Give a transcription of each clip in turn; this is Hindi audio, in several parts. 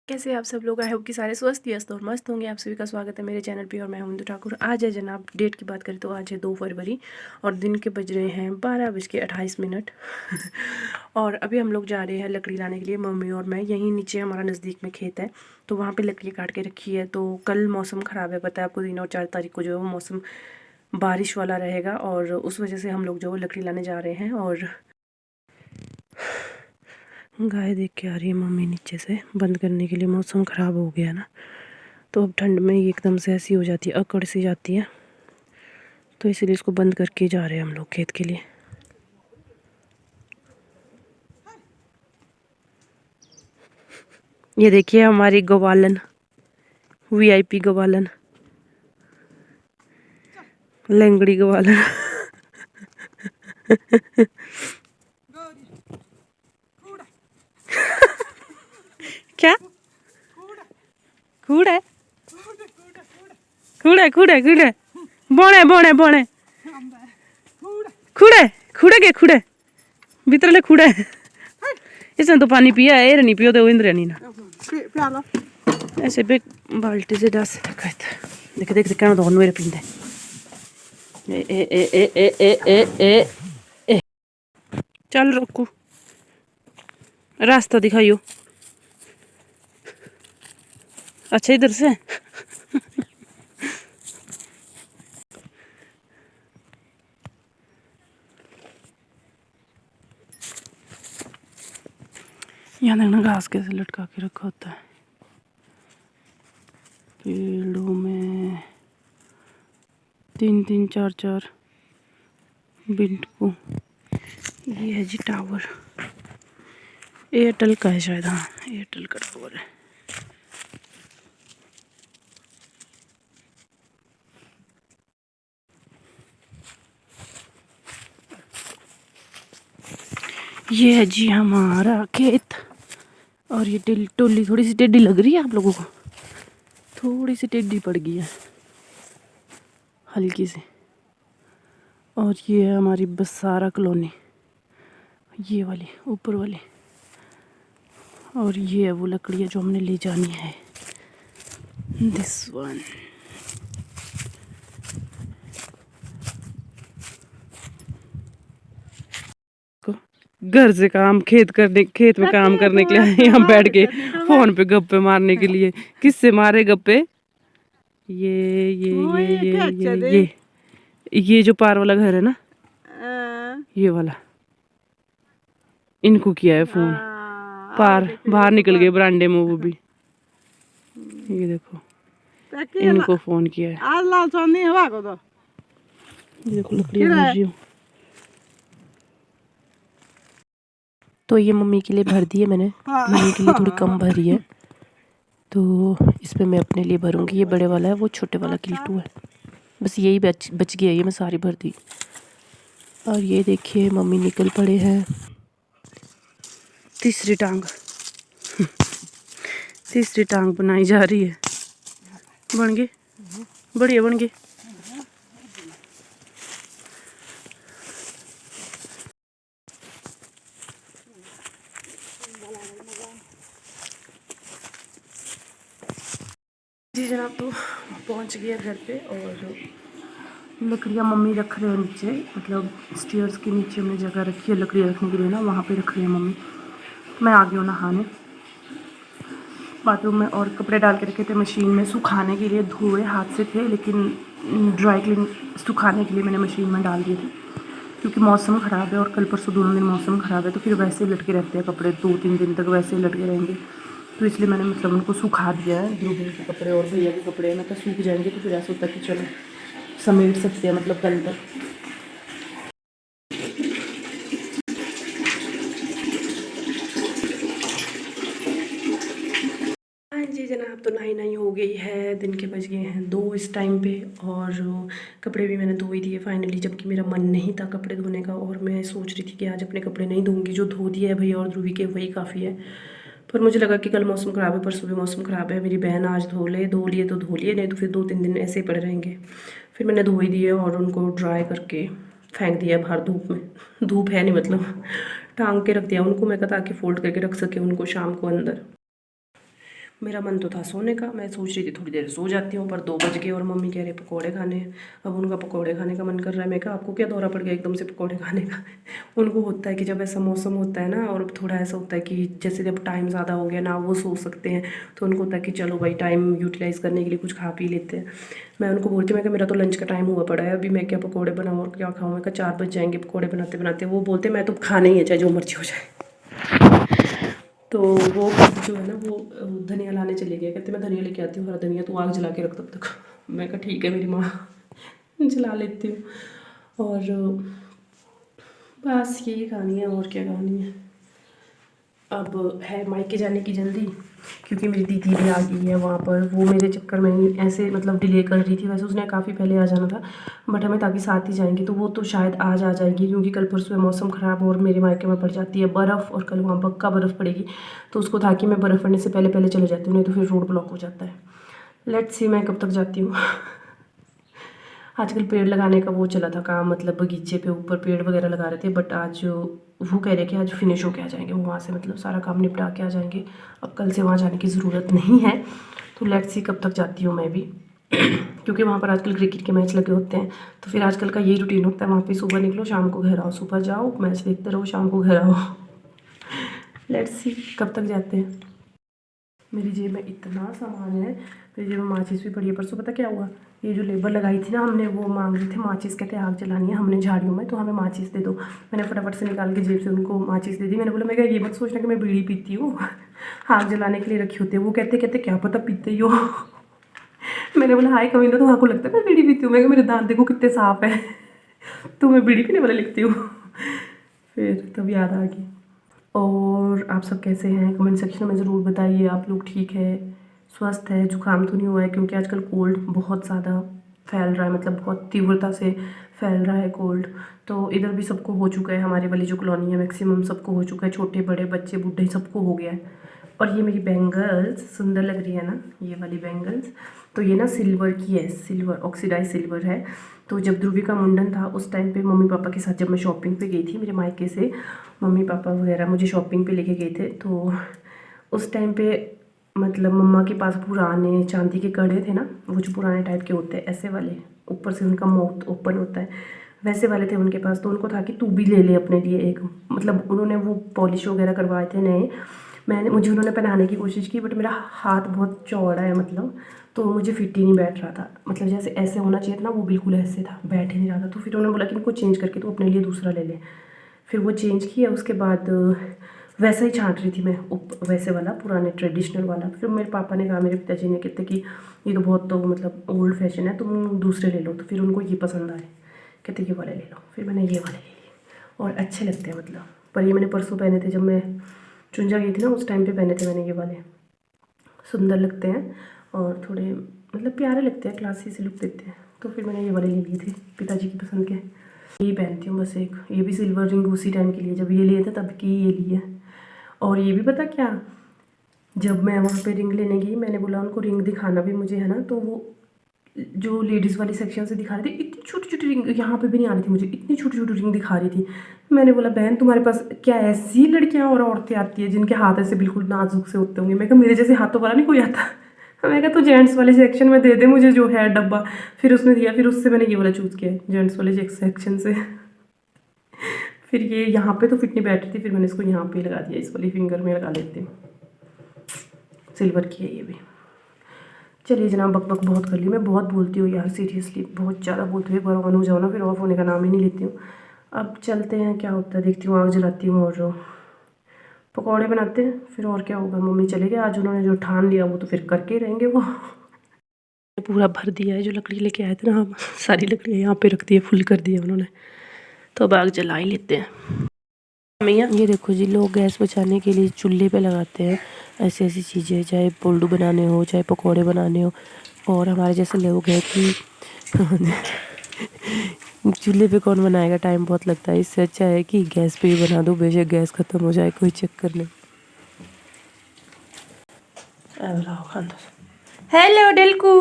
कैसे आप सब लोग? आई होप कि सारे स्वस्थ व्यस्त और मस्त होंगे। आप सभी का स्वागत है मेरे चैनल पे और मैं हूं इंदु ठाकुर। आज है जनाब, डेट की बात करें तो आज है 2 फरवरी और दिन के बज रहे हैं 12:28। और अभी हम लोग जा रहे हैं लकड़ी लाने के लिए, मम्मी और मैं। यहीं नीचे हमारा नज़दीक में खेत है तो वहाँ पर लकड़ी काट के रखी है। तो कल मौसम ख़राब है, पता है आपको, 3 और 4 तारीख को जो है वो मौसम बारिश वाला रहेगा और उस वजह से हम लोग जो लकड़ी लाने जा रहे हैं। और गाय देख के आ रही है मम्मी नीचे से बंद करने के लिए। मौसम ख़राब हो गया ना, तो अब ठंड में ये एकदम से ऐसी हो जाती है, अकड़ सी जाती है, तो इसीलिए इसको बंद करके जा रहे हैं हम लोग खेत के लिए। ये देखिए हमारी गवालन, वीआईपी गवालन, लंगड़ी गवालन। क्या कूड़ा है? कूड़ा कूड़ा कूड़ा बोणे बोणे बोणे खूड़े खूड़े के खूड़े भीतर खूड़े। इसने तो पानी पिया है, नहीं पियो तो इंद्र नहीं ना ऐसे बे बाल्टी से डास देख देख देख कहना तो मेरे पींदे ए ए ए ए ए ए ए ए। चल रोकू, रास्ता दिखाइयो। अच्छा इधर से यहाँ देखना घास कैसे लटका के रखा होता है पेड़ों में, 3-3 4-4 बिंट को। ये है जी टावर, एयरटेल का है शायद। हाँ, एयरटेल का टावर है। ये है जी हमारा खेत। और ये टोली थोड़ी सी टेढ़ी लग रही है आप लोगों को, थोड़ी सी टेढ़ी पड़ गई है, हल्की सी। और ये है हमारी बसारा कॉलोनी, ये वाली ऊपर वाली। और ये है वो लकड़ियाँ जो हमने ले जानी है, दिस वन। घर से काम, खेत में काम करने के लिए यहाँ बैठ के फोन पे गप्पे मारने के लिए। किससे मारे गप्पे? ये जो पार वाला घर है ना, ये वाला, इनको किया है फोन। पार बाहर निकल गए बरांडे में वो भी, ये देखो इनको फोन किया है। ये देखो लकड़ियाँ भर रही हूँ। तो ये मम्मी के लिए भर दी है मैंने, मम्मी के लिए थोड़ी कम भरी है तो इस पे मैं अपने लिए भरूंगी। ये बड़े वाला है, वो छोटे वाला किल्टू है, बस यही बच गया, ये मैं सारी भर दी। और ये देखिए मम्मी निकल पड़े हैं, तीसरी टांग तीसरी टांग बनाई जा रही है। बन गए, बढ़िया बन गए। जी जनाब, तो पहुंच गया घर पे और लकड़ियाँ मम्मी रख रहे हैं नीचे, मतलब स्टेयर्स के नीचे हमने जगह रखी है लकड़ियाँ रखने के लिए ना, वहाँ पे रख रही है मम्मी। मैं आ गई हूँ नहाने बाथरूम में और कपड़े डाल के रखे थे मशीन में सुखाने के लिए, धोए हाथ से थे लेकिन ड्राई क्लीन सुखाने के लिए मैंने मशीन में डाल दिए थे, क्योंकि मौसम ख़राब है और कल परसों दोनों दिन मौसम ख़राब है तो फिर वैसे ही लटके रहते हैं कपड़े, 2-3 दिन तक वैसे ही लटके रहेंगे। तो इसलिए मैंने मतलब उनको सुखा दिया है, ध्रुवीन के कपड़े और भैया के कपड़े। मैं तो सूख जाएंगे तो फिर ऐसा होता है कि चलो समेट सकते हैं, मतलब कल तक। हाँ जी जनाब, तो नहाई हो गई है, दिन के बज गए हैं 2 इस टाइम पे और कपड़े भी मैंने धो ही दिए फाइनली, जबकि मेरा मन नहीं था कपड़े धोने का। और मैं सोच रही थी कि आज अपने कपड़े नहीं धोऊंगी, जो धो दिए है भैया और ध्रुवी के वही काफ़ी है। पर मुझे लगा कि कल मौसम ख़राब है, परसों भी मौसम ख़राब है, मेरी बहन आज धो लिए तो धो लिए, नहीं तो फिर 2-3 दिन ऐसे ही पड़े रहेंगे। फिर मैंने धो ही दिए और उनको ड्राई करके फेंक दिया बाहर धूप में। धूप है नहीं, मतलब टांग के रख दिया उनको, मैं कहा ताकि फोल्ड करके रख सके उनको शाम को अंदर। मेरा मन तो था सोने का, मैं सोच रही थी थोड़ी देर सो जाती हूँ, पर 2 बज गए और मम्मी कह रहे पकोड़े खाने हैं। अब उनका पकोड़े खाने का मन कर रहा है। मैं कहा आपको क्या दौरा पड़ गया एकदम से पकोड़े खाने का। उनको होता है कि जब ऐसा मौसम होता है ना, और थोड़ा ऐसा होता है कि जैसे जब टाइम ज़्यादा हो गया ना, वो सो सकते हैं, तो उनको होता है कि चलो भाई टाइम यूटिलाइज़ करने के लिए कुछ खा पी लेते हैं। मैं उनको बोलती हूँ, मैं कहा मेरा तो लंच का टाइम हुआ पड़ा है, अभी मैं क्या पकोड़े बनाऊँ और क्या खाऊँ। मैं कहा 4 बज जाएंगे पकोड़े बनाते बनाते। वो बोलते मैं तो खाना ही है चाहे जो मर्जी हो जाए। तो वो जो है ना, वो धनिया लाने चले गए। कहते मैं धनिया लेके आती हूँ, हरा धनिया, तू आग जला के रख तब तक। मैं कहा ठीक है मेरी माँ, जला लेती हूँ। और बस यही कहानी है, और क्या कहानी है। अब है मायके जाने की जल्दी, क्योंकि मेरी दीदी भी आ गई है वहाँ पर। वो मेरे चक्कर में ही ऐसे मतलब डिले कर रही थी। वैसे उसने काफ़ी पहले आ जाना था, बट हमें ताकि साथ ही जाएंगे, तो वो तो शायद आज आ जाएगी, क्योंकि कल परसों मौसम ख़राब और मेरे मायके में पड़ जाती है बर्फ़, और कल वहाँ पक्का बर्फ़ पड़ेगी। तो उसको था कि मैं बर्फ़ पड़ने से पहले पहले चले जाती हूँ, नहीं तो फिर रोड ब्लॉक हो जाता है। लेट्स सी मैं कब तक जाती हूँ। आजकल पेड़ लगाने का वो चला था काम, मतलब बगीचे पे ऊपर पेड़ वगैरह लगा रहे थे, बट आज वो कह रहे कि आज फिनिश होके आ जाएंगे वो वहाँ से, मतलब सारा काम निपटा के आ जाएंगे। अब कल से वहाँ जाने की ज़रूरत नहीं है। तो लेट्स सी कब तक जाती हूँ मैं भी। क्योंकि वहाँ पर आजकल क्रिकेट के मैच लगे होते हैं, तो फिर आजकल का यही रूटीन होता है वहाँ पे, सुबह निकलो शाम को घर आओ, सुबह जाओ मैच देखते रहो शाम को घर आओ। लेट्स सी कब तक जाते हैं। मेरी जेब में इतना सामान है, मेरी जेब में माचिस भी पड़ी है। परसों पता क्या हुआ, ये जो लेबर लगाई थी ना हमने, वो मांग रहे थे माचिस, कहते आग जलानी है हमने झाड़ियों में, तो हमें माचिस दे दो। मैंने फटाफट से निकाल के जेब से उनको माचिस दे दी। मैंने बोला मैं क्या ये मत सोचना कि मैं बीड़ी पीती हूँ, आग जलाने के लिए रखी होती है। वो कहते कहते क्या पता पीते ही हो। मैंने बोला हाय कमीना, तो आपको लगता है मैं बीड़ी पीती हूँ? मैं मेरे दांत देखो कितने साफ है, तो मैं बीड़ी पीने वाला लिखती हूँ। फिर तब याद आ गई। और आप सब कैसे हैं, कमेंट सेक्शन में ज़रूर बताइए। आप लोग ठीक है, स्वस्थ है, जुकाम तो नहीं हुआ है? क्योंकि आजकल कोल्ड बहुत ज़्यादा फैल रहा है, मतलब बहुत तीव्रता से फैल रहा है कोल्ड। तो इधर भी सबको हो चुका है, हमारी वाली जो कॉलोनी है मैक्सिमम सबको हो चुका है, छोटे बड़े बच्चे बूढ़े सबको हो गया है। और ये मेरी बैंगल्स सुंदर लग रही है ना, ये वाली बैंगल्स। तो ये ना सिल्वर की है, सिल्वर ऑक्सीडाइज सिल्वर है। तो जब ध्रुवी का मुंडन था उस टाइम पे मम्मी पापा के साथ जब मैं शॉपिंग पे गई थी मेरे मायके से, मम्मी पापा वगैरह मुझे शॉपिंग पे लेके गए थे, तो उस टाइम पे मतलब मम्मा के पास पुराने चांदी के कड़े थे ना, वो जो पुराने टाइप के होते हैं ऐसे वाले, ऊपर से उनका माउथ ओपन होता है, वैसे वाले थे उनके पास। तो उनको था कि तू भी ले ले अपने लिए एक, मतलब उन्होंने वो पॉलिश वगैरह करवाए थे नए। मुझे उन्होंने पहनाने की कोशिश की, बट मेरा हाथ बहुत चौड़ा है मतलब, तो मुझे फिट ही नहीं बैठ रहा था। मतलब जैसे ऐसे होना चाहिए था ना, वो बिल्कुल ऐसे था, बैठ ही नहीं रहा था। तो फिर उन्होंने बोला कि इनको चेंज करके तू अपने लिए दूसरा ले ले। फिर वो चेंज किया, उसके बाद वैसा ही छांट रही थी मैं, वैसे वाला पुराने ट्रेडिशनल वाला। फिर मेरे पापा ने कहा, मेरे पिताजी ने, कहते कि ये तो बहुत तो मतलब ओल्ड फैशन है, तुम दूसरे ले लो। तो फिर उनको ये पसंद आए, कहते ये वाले ले लो। फिर मैंने ये वाले ले लिए, और अच्छे लगते हैं मतलब। पर ये मैंने परसों पहने थे, जब मैं चुंजा गई थी ना उस टाइम पे पहने थे मैंने ये वाले। सुंदर लगते हैं और थोड़े मतलब प्यारे लगते हैं, क्लासी से लुक देते हैं। तो फिर मैंने ये वाले ले लिए थे पिताजी की पसंद के। यही पहनती हूँ बस एक, ये भी सिल्वर रिंग उसी टाइम के लिए, जब ये लिए थे तब की ये लिए। और ये भी पता क्या, जब मैं वहाँ पे रिंग लेने गई, मैंने बोला उनको रिंग दिखाना भी मुझे है ना, तो वो जो लेडीज़ वाली सेक्शन से दिखा रही थी, इतनी छोटी छोटी रिंग, यहाँ पे भी नहीं आ रही थी मुझे, इतनी छोटी छोटी रिंग दिखा रही थी। मैंने बोला बहन तुम्हारे पास क्या ऐसी लड़कियाँ और औरतें आती है जिनके हाथ ऐसे बिल्कुल नाजुक से होते होंगे? मैं कहा मेरे जैसे हाथों वाला नहीं कोई आता। मैं कहा तो जेंट्स वाले सेक्शन में दे दे मुझे जो है डब्बा। फिर उसने दिया, फिर उससे मैंने ये वाला चूज़ किया जेंट्स वाले सेक्शन से। फिर ये यहाँ पे तो फिट नहीं बैठ रही थी, फिर मैंने इसको यहाँ पे लगा दिया, इस वाली फिंगर में लगा लेती हूँ। सिल्वर की है ये भी। चलिए जनाब, बक बक बहुत कर ली, मैं बहुत बोलती हूँ यार, सीरियसली बहुत ज़्यादा बोलती हूँ। एक बार ऑन हो जाओ ना, फिर ऑफ होने का नाम ही नहीं लेती हूँ। अब चलते हैं, क्या होता है देखती हूँ, आग जलाती हूँ और पकौड़े बनाते हैं, फिर और क्या होगा। मम्मी चले गए आज, उन्होंने जो ठान लिया वो तो फिर करके ही रहेंगे वो। पूरा भर दिया है, जो लकड़ी लेके आए थे ना हम, सारी लकड़ियाँ यहाँ पे रख दी है, फुल कर दिया उन्होंने। तो अब आग जला ही लेते हैं। मैया ये देखो जी, लोग गैस बचाने के लिए चूल्हे पे लगाते हैं ऐसी ऐसी चीज़ें, चाहे पोल्डू बनाने हो चाहे पकोड़े बनाने हो। और हमारे जैसे लोग हैं कि चूल्हे पे कौन बनाएगा, टाइम बहुत लगता है। इससे अच्छा है कि गैस पे ही बना दो, बेशक गैस ख़त्म हो जाए कोई चक्कर नहीं। हेलो डिल्कू,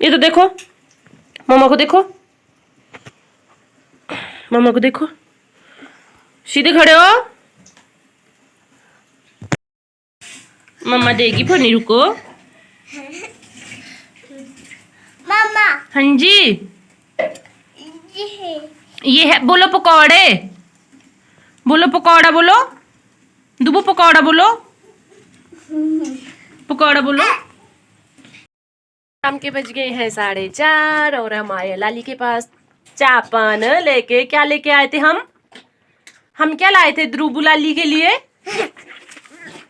ये तो देखो, मामा को देखो, मम्मा को देखो, सीधे खड़े हो। मम्मा देगी फनी, रुको। मामा हाँ जी, ये ये है, बोलो पकौड़े, बोलो पकौड़ा, बोलो दुबो, पकौड़ा बोलो, पकौड़ा बोलो। शाम के बज गए हैं 4:30 और हम आए लाली के पास चापन लेके। क्या लेके आए थे हम क्या लाए थे ध्रुबू लाली के लिए?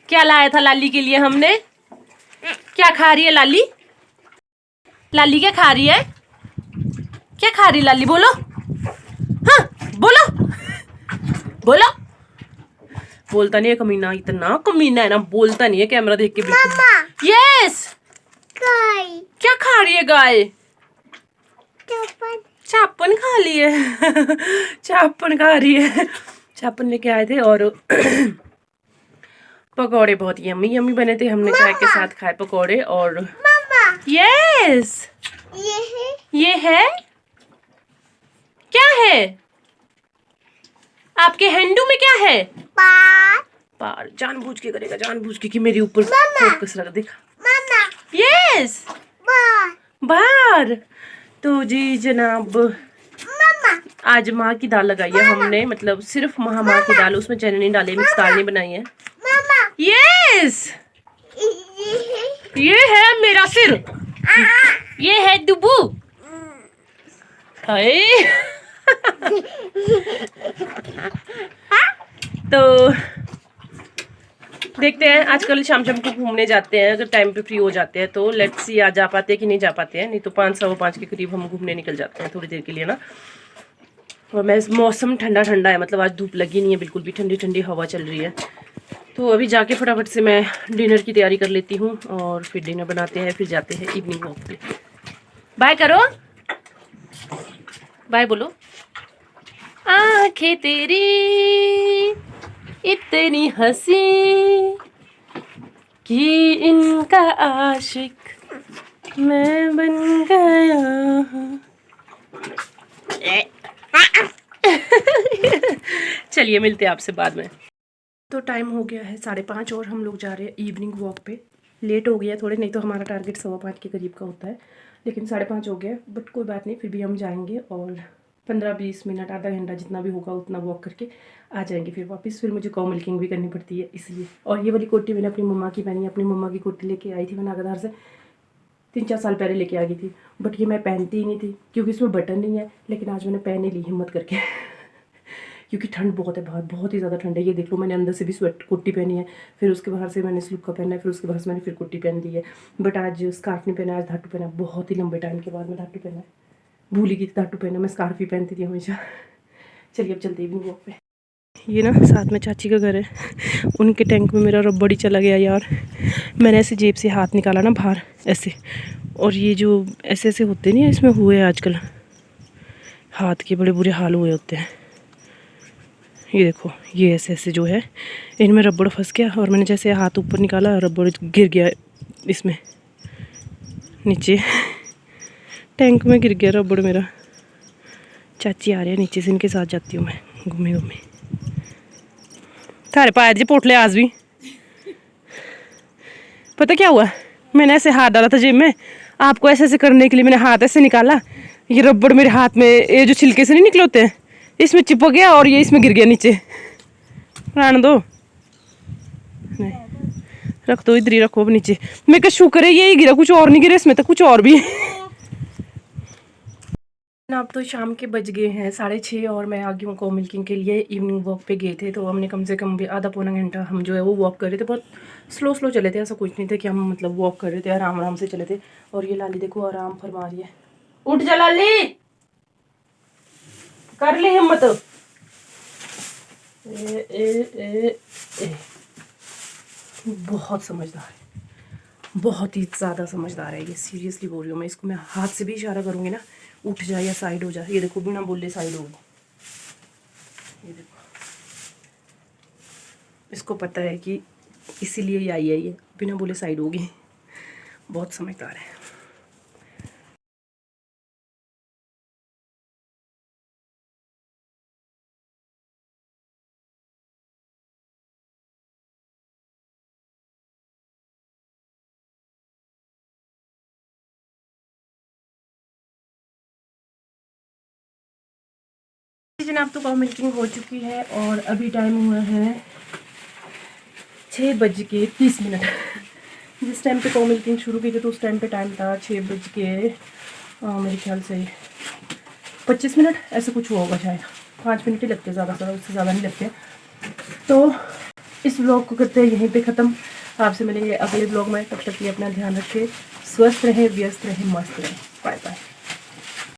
क्या लाया था लाली के लिए हमने? क्या खा रही है लाली? लाली क्या खा रही है? क्या खा रही लाली? बोलो, हाँ बोलो, बोलो। बोलता नहीं है, कमीना, इतना कमीना है ना, बोलता नहीं है कैमरा देख के बिल्कुल। मामा यस, गाय क्या खा रही है गाय? चपन चापन खा ली है। चापन खा रही है। चापन लेके आए थे और पकौड़े बहुत यम्मी यम्मी बने थे। हमने चाय के साथ खाए पकौड़े। और मामा यस, ये है, क्या है आपके हैंडू में? क्या है? पार जानबूझ के करेगा, जानबूझ के कि मेरे ऊपर फोकस रख। देखा मामा यस, बाहर। तो जी जनाब, मामा आज माँ की दाल लगाई है हमने, मतलब सिर्फ माँ की दाल, उसमें चने नहीं डाले, मिक्स दाल नहीं बनाई है। मामा यस, ये है मेरा सिर, ये है दुबू। हाय। तो देखते हैं, आजकल शाम शाम को घूमने जाते हैं, अगर टाइम पे फ्री हो जाते हैं तो। लेट्स सी आज जा पाते हैं कि नहीं जा पाते हैं, नहीं तो 5 सवा 5 के करीब हम घूमने निकल जाते हैं थोड़ी देर के लिए ना। और मैं, मौसम ठंडा ठंडा है, मतलब आज धूप लगी नहीं है बिल्कुल भी, ठंडी ठंडी हवा चल रही है। तो अभी जाके फटाफट से मैं डिनर की तैयारी कर लेती हूँ और फिर डिनर बनाते हैं, फिर जाते हैं इवनिंग वॉक पे। बाय करो, बाय बोलो। आंखें तेरी इतनी हंसी कि इनका आशिक मैं बन गया हूँ। चलिए मिलते हैं आपसे बाद में। तो टाइम हो गया है 5:30 और हम लोग जा रहे हैं इवनिंग वॉक पे। लेट हो गया थोड़े, नहीं तो हमारा टारगेट 5:15 के करीब का होता है, लेकिन 5:30 हो गया। बट कोई बात नहीं, फिर भी हम जाएंगे और 15-20 मिनट, आधा घंटा जितना भी होगा उतना वॉक करके आ जाएंगे फिर वापस। फिर मुझे कॉ मिल्किंग भी करनी पड़ती है इसलिए। और ये वाली कोटी मैंने अपनी मम्मा की पहनी है, अपनी मम्मा की कोटी लेके आई थी मैं नागदार से, 3-4 साल पहले लेके आ गई थी। बट ये मैं पहनती ही नहीं थी क्योंकि इसमें बटन नहीं है, लेकिन आज मैंने पहन ही ली हिम्मत करके। क्योंकि ठंड बहुत है बाहर, बहुत ही ज़्यादा ठंड है। ये देख लो, मैंने अंदर से भी स्वेट कोटी पहनी है, फिर उसके बाहर से मैंने स्लिप का पहना है, फिर उसके बाहर से मैंने फिर कोटी पहन दी है। बट आज स्कार्फ नहीं पहना, आज धाटू पहना, बहुत ही लंबे टाइम के बाद मैं धाटू पहना है। भूल ही गई थी धाटू पहना, मैं स्कार्फ ही पहनती थी हमेशा। चलिए अब चलते इवनिंग वॉक पे। ये ना साथ में चाची का घर है, उनके टैंक में मेरा रबड़ ही चला गया यार। मैंने ऐसे जेब से हाथ निकाला ना बाहर ऐसे, और ये जो ऐसे ऐसे होते नहीं है, इसमें हुए आजकल हाथ के बड़े बुरे हाल हुए होते हैं। ये देखो, ये ऐसे ऐसे जो है इनमें रबड़ फंस गया, और मैंने जैसे हाथ ऊपर निकाला रबड़ गिर गया इसमें नीचे। टैंक में गिर गया रबड़ मेरा। चाची आ रही है नीचे से, इनके साथ जाती हूँ मैं घूमे घूमे। थारे पाया जी पोटले आज भी। पता क्या हुआ, मैंने ऐसे हाथ डाला था जेब में, आपको ऐसे ऐसे करने के लिए मैंने हाथ ऐसे निकाला, ये रबड़ मेरे हाथ में, ये जो छिलके से नहीं निकले होते हैं, इसमें चिपक गया और ये इसमें गिर गया नीचे। रहने दो, नहीं रख दो, इधर ही रखो अब नीचे। मेरे का शुक्र है यही गिरा, कुछ और नहीं गिरा इसमें, तो कुछ और भी है। अब तो शाम के बज गए हैं 6:30 और मैं आ गई हूँ को मिल्किंग के लिए। इवनिंग वॉक पे गए थे तो हमने कम से कम भी आधा पौना घंटा हम जो है वो वॉक कर रहे थे। बहुत स्लो स्लो चले थे, ऐसा कुछ नहीं था कि हम मतलब वॉक कर रहे थे, आराम आराम से चले थे। और ये लाली देखो आराम फरमा रही है। उठ जा लाली, कर ली हिम्मत। बहुत समझदार है, बहुत ही ज़्यादा समझदार है ये, सीरियसली बोल रही हूँ मैं। इसको मैं हाथ से भी इशारा करूँगी ना, उठ जाए या साइड हो जाए। ये देखो बिना बोले साइड होगी, ये देखो। इसको पता है कि इसीलिए ये आई है, ये बिना बोले साइड होगी। बहुत समझदार है। जनाब तो काउ मिल्किंग हो चुकी है और अभी टाइम हुआ है 6:30। जिस टाइम पे काउ मिल्किंग शुरू की थी तो उस टाइम पे टाइम था 6 मेरे ख्याल से 25 ऐसे कुछ हुआ होगा, शायद 5 मिनट ही लगते, ज़्यादा से ज़्यादा, उससे ज़्यादा नहीं लगते। तो इस व्लॉग को करते हैं यहीं पे ख़त्म। आपसे मिलेंगे अगले व्लॉग में, तब तक के लिए अपना ध्यान रखें, स्वस्थ रहें, व्यस्त रहें, मस्त रहें। Bye bye.